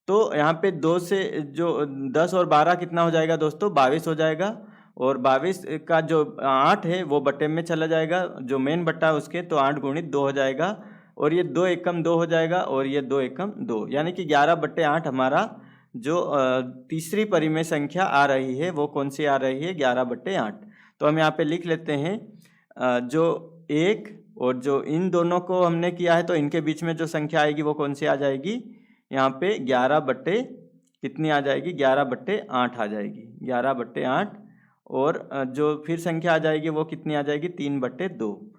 तो यहाँ पे 2 से जो 10 और 12 कितना हो जाएगा दोस्तों 22 हो जाएगा, और 22 का जो 8 है वो बट्टे में चला जाएगा, जो मेन बट्टा है उसके, तो 8 गुणित 2 हो जाएगा, और ये 2 एकम 2 हो जाएगा, और ये 2 एकम 2, यानी कि 11/8 हमारा जो तीसरी परिमेय संख्या आ रही है वो कौन सी आ रही है 11/8। तो हम यहाँ पे लिख लेते हैं जो 1 और जो इन दोनों को हमने किया है, तो इनके बीच में जो संख्या आएगी वो कौन सी आ जाएगी, यहाँ पे 11 बट्टे कितनी आ जाएगी 11/8 आ जाएगी, 11/8, और जो फिर संख्या आ जाएगी वो कितनी आ जाएगी 3/2,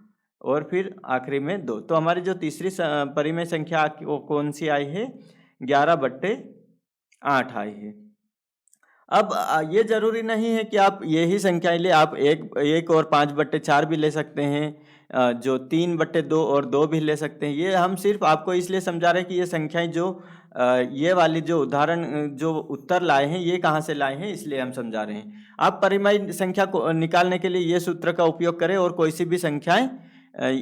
और फिर आखिरी में 2। तो हमारी जो तीसरी परिमेय संख्या वो कौन सी आई है 11/8 आई है। अब ये जरूरी नहीं है कि आप यही संख्याएं ले, आप 1 और 5/4 भी ले सकते हैं, जो 3/2 और 2 भी ले सकते हैं। ये हम सिर्फ आपको इसलिए समझा रहे हैं कि ये संख्याएं जो ये वाली जो उदाहरण जो उत्तर लाए हैं ये कहाँ से लाए हैं, इसलिए हम समझा रहे हैं। आप परिमेय संख्या को निकालने के लिए ये सूत्र का उपयोग करें, और कोई सी भी संख्याएं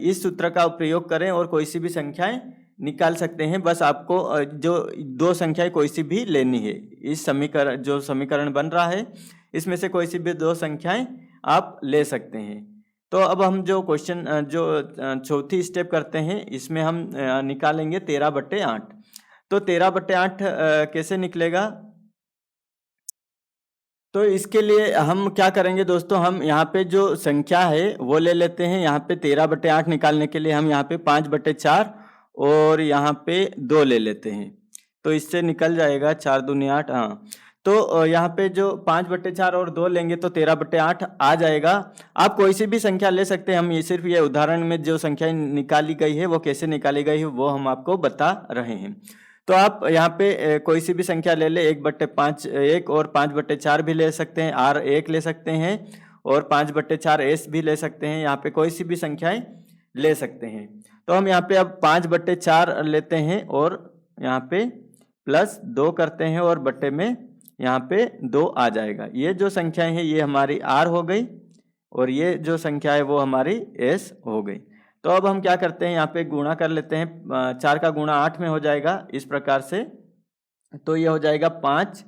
इस सूत्र का प्रयोग करें और कोई सी भी संख्याएं निकाल सकते हैं। बस आपको जो 2 संख्याएं कोई सी भी लेनी है, इस समीकरण जो समीकरण बन रहा है इसमें से कोई सी भी 2 संख्याएं आप ले सकते हैं। तो अब हम जो क्वेश्चन जो चौथी स्टेप करते हैं इसमें हम निकालेंगे 13/8। तो 13/8 कैसे निकलेगा, तो इसके लिए हम क्या करेंगे दोस्तों, हम यहाँ पे जो संख्या है वो ले लेते हैं। यहाँ पे 13/8 निकालने के लिए हम यहाँ पे 5/4 और यहाँ पे 2 ले लेते हैं, तो इससे निकल जाएगा 4 दूनी 8। हाँ, तो यहाँ पे जो 5/4 और 2 लेंगे तो 13/8 आ जाएगा। आप कोई सी भी संख्या ले सकते हैं, हम ये सिर्फ ये उदाहरण में जो संख्या निकाली गई है वो कैसे निकाली गई है वो हम आपको बता रहे हैं। तो आप यहाँ पे कोई सी भी संख्या ले ले, 1/5 1 और 5/4 भी ले सकते हैं, R1 ले सकते हैं, और 5/4 S भी ले सकते हैं। यहाँ पे कोई सी भी संख्याएं ले सकते हैं। तो हम यहाँ पे अब 5/4 लेते हैं और यहाँ पे प्लस 2 करते हैं, और बट्टे में यहाँ पे 2 आ जाएगा। ये जो संख्याएं हैं ये हमारी R हो गई, और ये जो संख्या है वो हमारी S हो गई। तो अब हम क्या करते हैं, यहाँ पे गुणा कर लेते हैं। 4 का गुणा 8 में हो जाएगा इस प्रकार से। तो ये हो जाएगा 5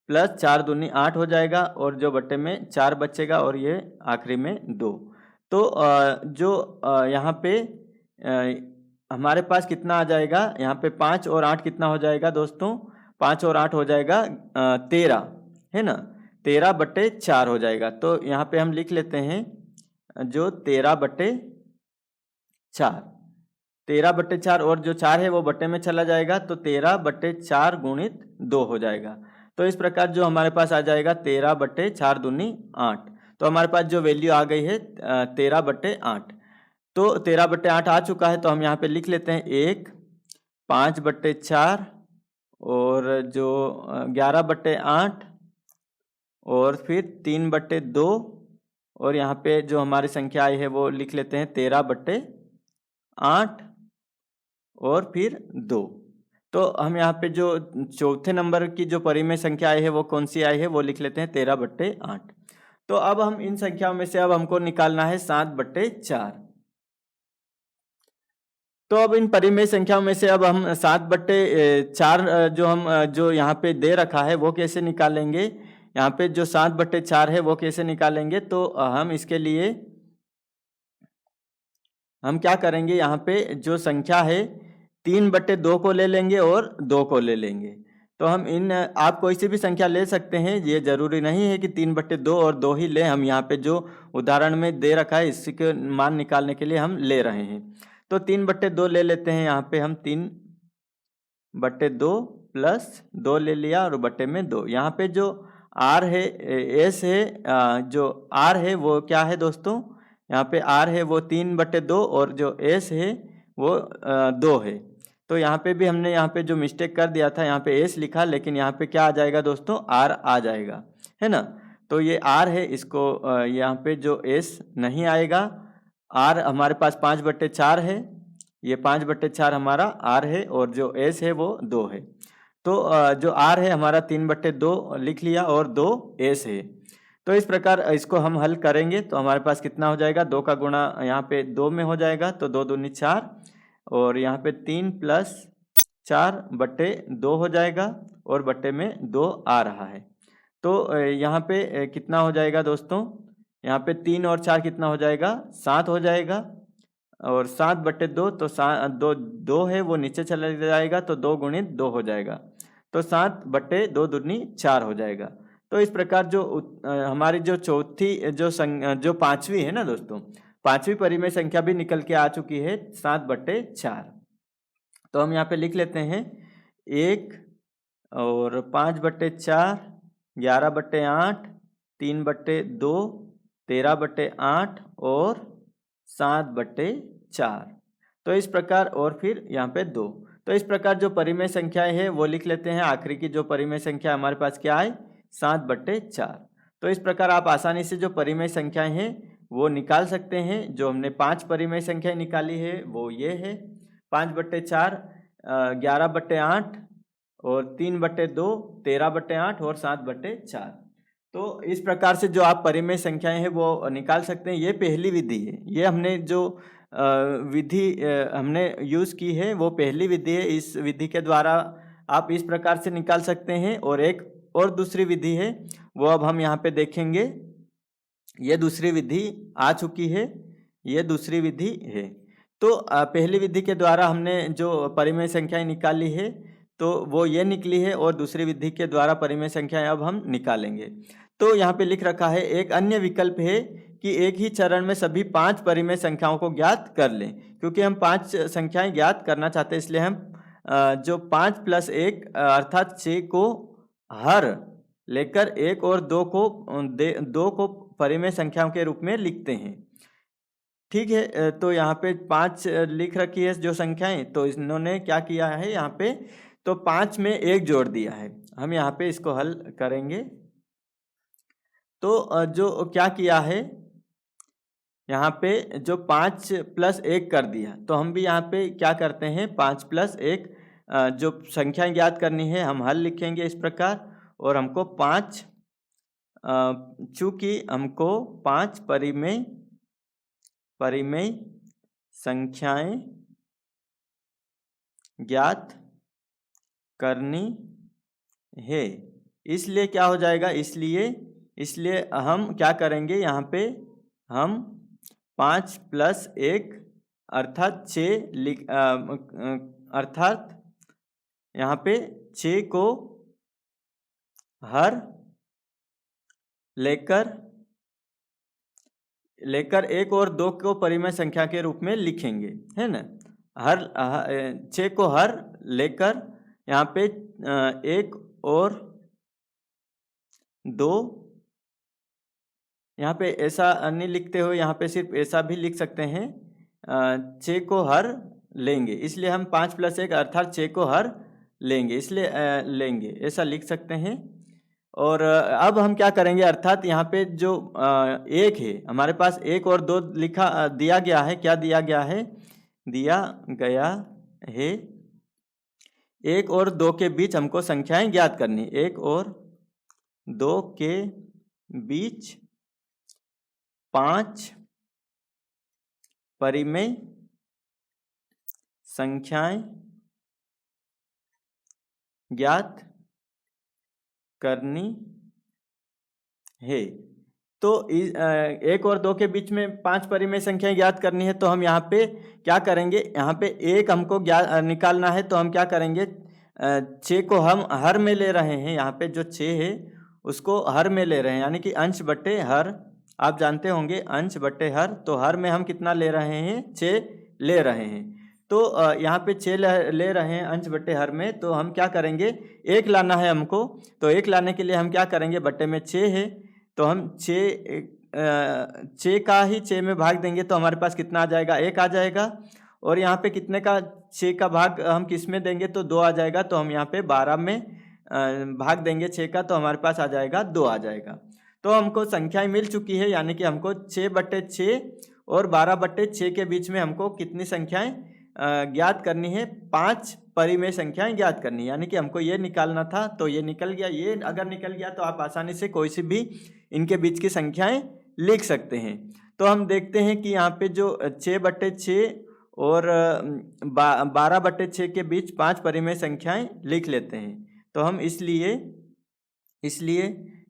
प्लस 4 दूनी 8 हो जाएगा, और जो बट्टे में 4 बचेगा, और ये आखिरी में 2। तो जो यहाँ पे हमारे पास कितना आ जाएगा, यहाँ पे 5 और 8 कितना हो जाएगा दोस्तों, 5 और 8 हो जाएगा 13, है ना, 13/4 हो जाएगा। तो यहाँ पे हम लिख लेते हैं जो 13/4 4, 13/4 और जो 4 है वो बट्टे में चला जाएगा तो 13/4 गुणित 2 हो जाएगा। तो इस प्रकार जो हमारे पास आ जाएगा 13/4 दूनी 8। तो हमारे पास जो वैल्यू आ गई है 13/8। तो 13/8 आ चुका है तो हम यहाँ पे लिख लेते हैं 1, 5/4 और जो 11/8 और फिर 3/2 और यहाँ पे जो हमारी संख्या आई है वो लिख लेते हैं 13/8 और फिर 2। तो हम यहाँ पे जो चौथे नंबर की जो परिमेय संख्या आई है वो कौन सी आई है वो लिख लेते हैं 13/8। तो अब हम इन संख्याओं में से अब हमको निकालना है 7/4। तो अब इन परिमेय संख्याओं में से अब हम 7/4 जो यहाँ पे दे रखा है वो कैसे निकालेंगे। यहाँ पे जो 7/4 है वो कैसे निकालेंगे तो हम इसके लिए हम क्या करेंगे, यहाँ पे जो संख्या है 3/2 को ले लेंगे और 2 को ले लेंगे। तो हम आप कोई सी भी संख्या ले सकते हैं, ये जरूरी नहीं है कि 3/2 और 2 ही लें। हम यहाँ पे जो उदाहरण में दे रखा है इसी के मान निकालने के लिए हम ले रहे हैं। तो 3/2 ले लेते हैं। यहाँ पे हम 3/2 प्लस 2 ले लिया और बट्टे में 2। यहाँ पे जो आर है एस है जो आर है वो क्या है दोस्तों, यहाँ पे आर है वो 3/2 और जो एस है वो 2 है। तो यहाँ पे भी हमने यहाँ पे जो मिस्टेक कर दिया था, यहाँ पे एस लिखा लेकिन यहाँ पे क्या आ जाएगा दोस्तों, आर आ जाएगा, है ना। तो ये आर है, इसको यहाँ पे जो एस नहीं आएगा। आर हमारे पास 5/4 है, ये 5/4 हमारा आर है और जो एस है वो 2 है। तो जो आर है हमारा 3/2 लिख लिया और 2 एस है। तो इस प्रकार इसको हम हल करेंगे तो हमारे पास कितना हो जाएगा, 2 का गुणा यहाँ पे 2 में हो जाएगा तो 2 दूनी 4 और यहाँ पे 3 + 4/2 हो जाएगा और बट्टे में 2 आ रहा है। तो यहाँ पे कितना हो जाएगा दोस्तों, यहाँ पे 3 और 4 कितना हो जाएगा, 7 हो जाएगा और 7/2 तो 2 है वो नीचे चला जाएगा तो 2 × 2 हो जाएगा तो 7/2 दूनी 4 हो जाएगा। तो इस प्रकार जो हमारी जो चौथी जो पांचवी है ना दोस्तों, पांचवी परिमेय संख्या भी निकल के आ चुकी है 7/4। तो हम यहाँ पे लिख लेते हैं 1 और 5/4, 11/8, 3/2, 13/8 और 7/4। तो इस प्रकार और फिर यहाँ पे 2। तो इस प्रकार जो परिमेय संख्याएं हैं वो लिख लेते हैं। आखिरी की जो परिमेय संख्या हमारे पास क्या है, 7/4। तो इस प्रकार आप आसानी से जो परिमेय संख्याएं हैं वो निकाल सकते हैं। जो हमने 5 परिमेय संख्याएं निकाली है वो ये है 5/4, 11/8 और 3/2, 13/8 और 7/4। तो इस प्रकार से जो आप परिमेय संख्याएं हैं वो निकाल सकते हैं। ये पहली विधि है, ये हमने जो विधि हमने यूज़ की है वो पहली विधि है। इस विधि के द्वारा आप इस प्रकार से निकाल सकते हैं। और एक और दूसरी विधि है वो अब हम यहाँ पे देखेंगे। ये दूसरी विधि आ चुकी है, ये दूसरी विधि है। तो पहली विधि के द्वारा हमने जो परिमेय संख्याएं निकाली है तो वो ये निकली है और दूसरी विधि के द्वारा परिमेय संख्याएं अब हम निकालेंगे। तो यहाँ पे लिख रखा है एक अन्य विकल्प है कि एक ही चरण में सभी 5 परिमेय संख्याओं को ज्ञात कर लें। क्योंकि हम 5 संख्याएं ज्ञात करना चाहते हैं इसलिए हम जो 5 + 1 अर्थात 6 को हर लेकर 1 और 2 को परिमेय संख्याओं के रूप में लिखते हैं। ठीक है, तो यहाँ पे 5 लिख रखी है जो संख्याएं, तो इन्होंने क्या किया है यहाँ पे, तो 5 में 1 जोड़ दिया है। हम यहाँ पे इसको हल करेंगे तो जो क्या किया है यहाँ पे जो 5 + 1 कर दिया, तो हम भी यहाँ पे क्या करते हैं 5 + 1 जो संख्याएं ज्ञात करनी है हम हल लिखेंगे इस प्रकार। और हमको 5 चूँकि हमको 5 परिमेय संख्याएं ज्ञात करनी है, इसलिए क्या हो जाएगा, इसलिए हम क्या करेंगे यहाँ पे हम 5 + 1 अर्थात 6 अर्थात यहाँ पे 6 को हर लेकर लेकर 1 और 2 को परिमेय संख्या के रूप में लिखेंगे, है ना। 6 को हर लेकर यहाँ पे 1 और 2, यहाँ पे ऐसा नहीं लिखते हो, यहाँ पे सिर्फ ऐसा भी लिख सकते हैं। 6 को हर लेंगे, इसलिए हम 5 + 1 अर्थात 6 को हर लेंगे, इसलिए लेंगे ऐसा लिख सकते हैं। और अब हम क्या करेंगे, अर्थात यहाँ पे जो 1 है हमारे पास, 1 और 2 दिया गया है। क्या दिया गया है? दिया गया है 1 और 2 के बीच हमको संख्याएं ज्ञात करनी। 1 और 2 के बीच 5 परिमेय संख्याएं ज्ञात करनी है। तो 1 और 2 के बीच में 5 परिमेय संख्याएं ज्ञात करनी है, तो हम यहाँ पे क्या करेंगे, यहाँ पे 1 हमको निकालना है, तो हम क्या करेंगे, 6 को हम हर में ले रहे हैं। यहाँ पे जो 6 है उसको हर में ले रहे हैं, यानी कि अंश बटे हर। आप जानते होंगे अंश बटे हर, तो हर में हम कितना ले रहे हैं, 6 ले रहे हैं। तो यहाँ पे 6 ले रहे हैं अंश बटे हर में, तो हम क्या करेंगे, 1 लाना है हमको। तो 1 लाने के लिए हम क्या करेंगे, बटे में 6 है, तो हम 6 का ही 6 में भाग देंगे, तो हमारे पास कितना आ जाएगा, 1 आ जाएगा। और यहाँ पे कितने का 6 का भाग हम किस में देंगे, तो 2 आ जाएगा। तो हम यहाँ पे 12 में भाग देंगे 6 का, तो हमारे पास आ जाएगा 2 आ जाएगा। तो हमको संख्याएं मिल चुकी है, यानी कि हमको 6 बटे 6 और 12 बटे 6 के बीच में हमको कितनी संख्याएं ज्ञात करनी है, 5 परिमेय संख्याएं ज्ञात करनी है। यानी कि हमको ये निकालना था, तो ये निकल गया। ये अगर निकल गया तो आप आसानी से कोई सी भी इनके बीच की संख्याएं लिख सकते हैं। तो हम देखते हैं कि यहाँ पे जो 6 बटे 6 और 12 बटे 6 के बीच 5 परिमेय संख्याएं लिख लेते हैं। तो हम इसलिए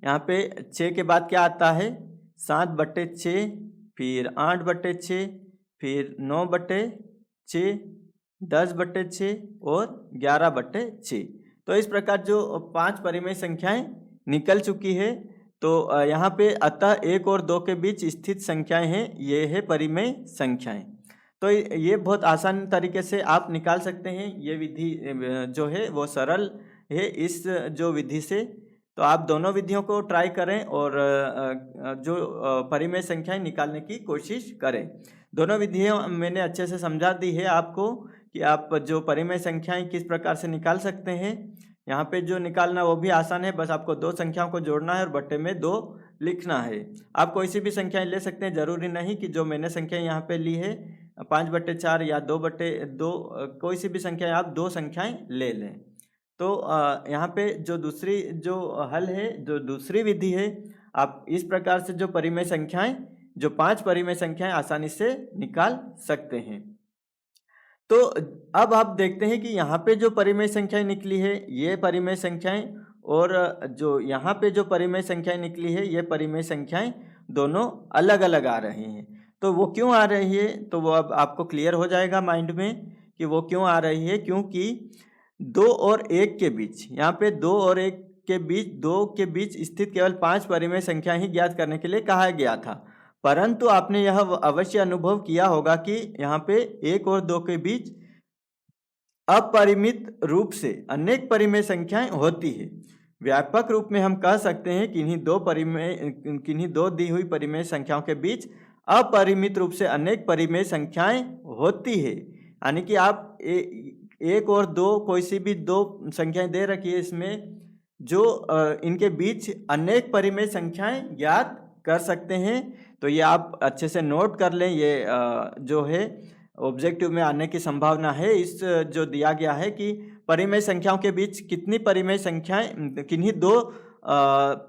यहाँ पे 6 के बाद क्या आता है, 7 बटे 6, फिर 8 बटे 6, फिर 9 बटे 6, 10 बटे 6 और 11 बटे 6। तो इस प्रकार जो 5 परिमेय संख्याएं निकल चुकी है। तो यहाँ पे अतः 1 और 2 के बीच स्थित संख्याएं हैं, ये है परिमेय संख्याएं। तो ये बहुत आसान तरीके से आप निकाल सकते हैं। ये विधि जो है वो सरल है इस जो विधि से। तो आप दोनों विधियों को ट्राई करें और जो परिमेय संख्याएं निकालने की कोशिश करें। दोनों विधियां मैंने अच्छे से समझा दी है आपको कि आप जो परिमेय संख्याएं किस प्रकार से निकाल सकते हैं। यहाँ पे जो निकालना वो भी आसान है, बस आपको 2 संख्याओं को जोड़ना है और बट्टे में 2 लिखना है। आप कोई सी भी संख्याएं ले सकते हैं, जरूरी नहीं कि जो मैंने संख्या यहाँ पे ली है 5 बटे 4 या 2 बटे 2, कोई सी भी संख्या आप 2 संख्याएं ले लें। तो यहाँ पे जो दूसरी जो हल है, जो दूसरी विधि है, आप इस प्रकार से जो परिमेय संख्याएं, जो 5 परिमेय संख्याएं आसानी से निकाल सकते हैं। तो अब आप देखते हैं कि यहाँ पे जो परिमेय संख्याएं निकली है ये परिमेय संख्याएं, और जो यहाँ पे जो परिमेय संख्याएं निकली है ये परिमेय संख्याएं दोनों अलग अलग आ रही हैं। तो वो क्यों आ रही है, तो वो अब आपको क्लियर हो जाएगा माइंड में कि वो क्यों आ रही है। क्योंकि 2 और 1 के बीच, यहाँ पे 2 और 1 के बीच, 2 के बीच स्थित केवल 5 परिमेय संख्याएं ही ज्ञात करने के लिए कहा गया था। परंतु आपने यह अवश्य अनुभव किया होगा कि यहाँ पे 1 और 2 के बीच अपरिमित रूप से अनेक परिमेय संख्याएं होती है। व्यापक रूप में हम कह सकते हैं कि किन्हीं दो दी हुई परिमेय संख्याओं के बीच अपरिमित रूप से अनेक परिमेय संख्याएं होती है। यानी कि आप 1 और 2 कोई सी भी 2 संख्याएं दे रखी है, इसमें जो इनके बीच अनेक परिमेय संख्याएं ज्ञात कर सकते हैं। तो ये आप अच्छे से नोट कर लें, ये जो है ऑब्जेक्टिव में आने की संभावना है। इस जो दिया गया है कि परिमेय संख्याओं के बीच कितनी परिमेय संख्याएं, किन्हीं 2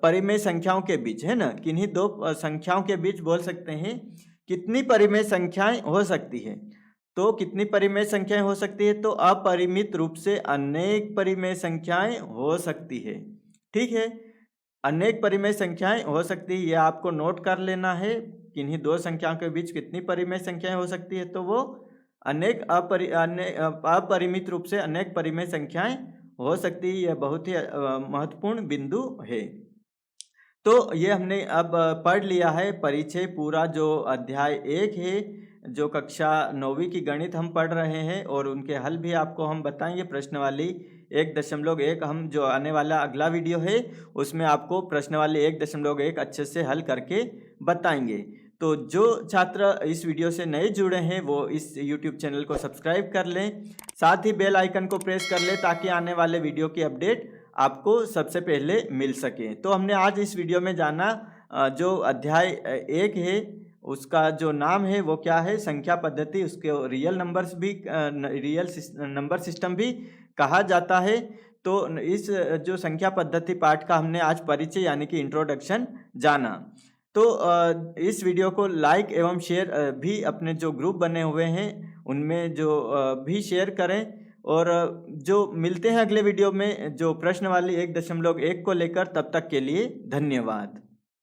परिमेय संख्याओं के बीच, है ना, किन्हीं 2 संख्याओं के बीच बोल सकते हैं कितनी परिमेय संख्याएं हो सकती है। तो कितनी परिमेय संख्याएं हो सकती है, तो अपरिमित रूप से अनेक परिमेय संख्याएं हो सकती है। ठीक है, अनेक परिमेय संख्याएं हो सकती है, ये आपको नोट कर लेना है। किन्हीं 2 संख्याओं के बीच कितनी परिमेय संख्याएं हो सकती है, तो वो अपरिमित रूप से अनेक परिमेय संख्याएं हो सकती है। यह बहुत ही महत्वपूर्ण बिंदु है। तो ये हमने अब पढ़ लिया है परिचय पूरा, जो अध्याय 1 है, जो कक्षा 9वीं की गणित हम पढ़ रहे हैं, और उनके हल भी आपको हम बताएंगे। प्रश्नवाली 1.1 हम जो आने वाला अगला वीडियो है उसमें आपको प्रश्नवाली 1.1 अच्छे से हल करके बताएंगे। तो जो छात्र इस वीडियो से नए जुड़े हैं वो इस YouTube चैनल को सब्सक्राइब कर लें, साथ ही बेल आइकन को प्रेस कर लें ताकि आने वाले वीडियो की अपडेट आपको सबसे पहले मिल सके। तो हमने आज इस वीडियो में जाना जो अध्याय 1 है उसका जो नाम है वो क्या है, संख्या पद्धति, उसके रियल नंबर्स भी रियल नंबर सिस्टम भी कहा जाता है। तो इस जो संख्या पद्धति पाठ का हमने आज परिचय यानी कि इंट्रोडक्शन जाना। तो इस वीडियो को लाइक एवं शेयर भी अपने जो ग्रुप बने हुए हैं उनमें जो भी शेयर करें, और जो मिलते हैं अगले वीडियो में जो प्रश्न वाली 1.1 को लेकर। तब तक के लिए धन्यवाद।